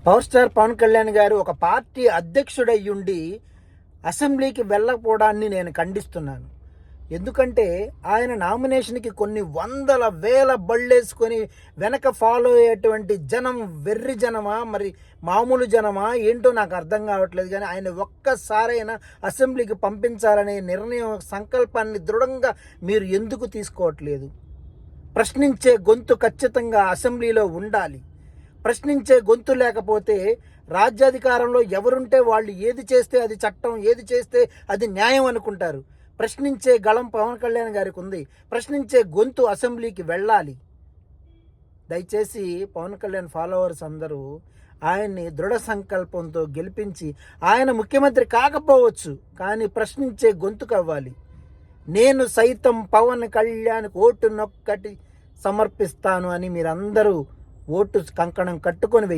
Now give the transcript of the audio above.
Power star Pawan Kalyan గారు ఒక party అధ్యక్షుడయ్యుండి అసెంబ్లీకి వెళ్ళకపోవడాన్ని నేను ఖండిస్తున్నాను. ఎందుకంటే ఆయన నామినేషన్కి కొన్ని వందల వేల బళ్ళేసుకొని వెనక ఫాలో అయ్యేటువంటి జనం వెర్రి జనమా మరి మామూలు జనమా ఏంటో నాకు అర్థం కావట్లేదు. కానీ ఆయన ఒక్కసారైనా అసెంబ్లీకి పంపించాలనే నిర్ణయం సంకల్పాన్ని దృఢంగా మీరు ఎందుకు తీసుకోవట్లేదు? ప్రశ్నించే గొంతు ఖచ్చితంగా అసెంబ్లీలో ఉండాలి. ప్రశ్నించే గొంతు లేకపోతే రాజ్యాధికారంలో ఎవరుంటే వాళ్ళు ఏది చేస్తే అది చట్టం, ఏది చేస్తే అది న్యాయం అనుకుంటారు. ప్రశ్నించే గళం పవన్ కళ్యాణ్ గారికి ఉంది. ప్రశ్నించే గొంతు అసెంబ్లీకి వెళ్ళాలి. దయచేసి పవన్ కళ్యాణ్ ఫాలోవర్స్ అందరూ ఆయన్ని దృఢ సంకల్పంతో గెలిపించి, ఆయన ముఖ్యమంత్రి కాకపోవచ్చు కానీ ప్రశ్నించే గొంతు కావాలి. నేను సైతం పవన్ కళ్యాణ్కి ఓటు నొక్కటి సమర్పిస్తాను అని మీరందరూ ఓటు కంకణం కట్టుకొని వెయ్యాలి.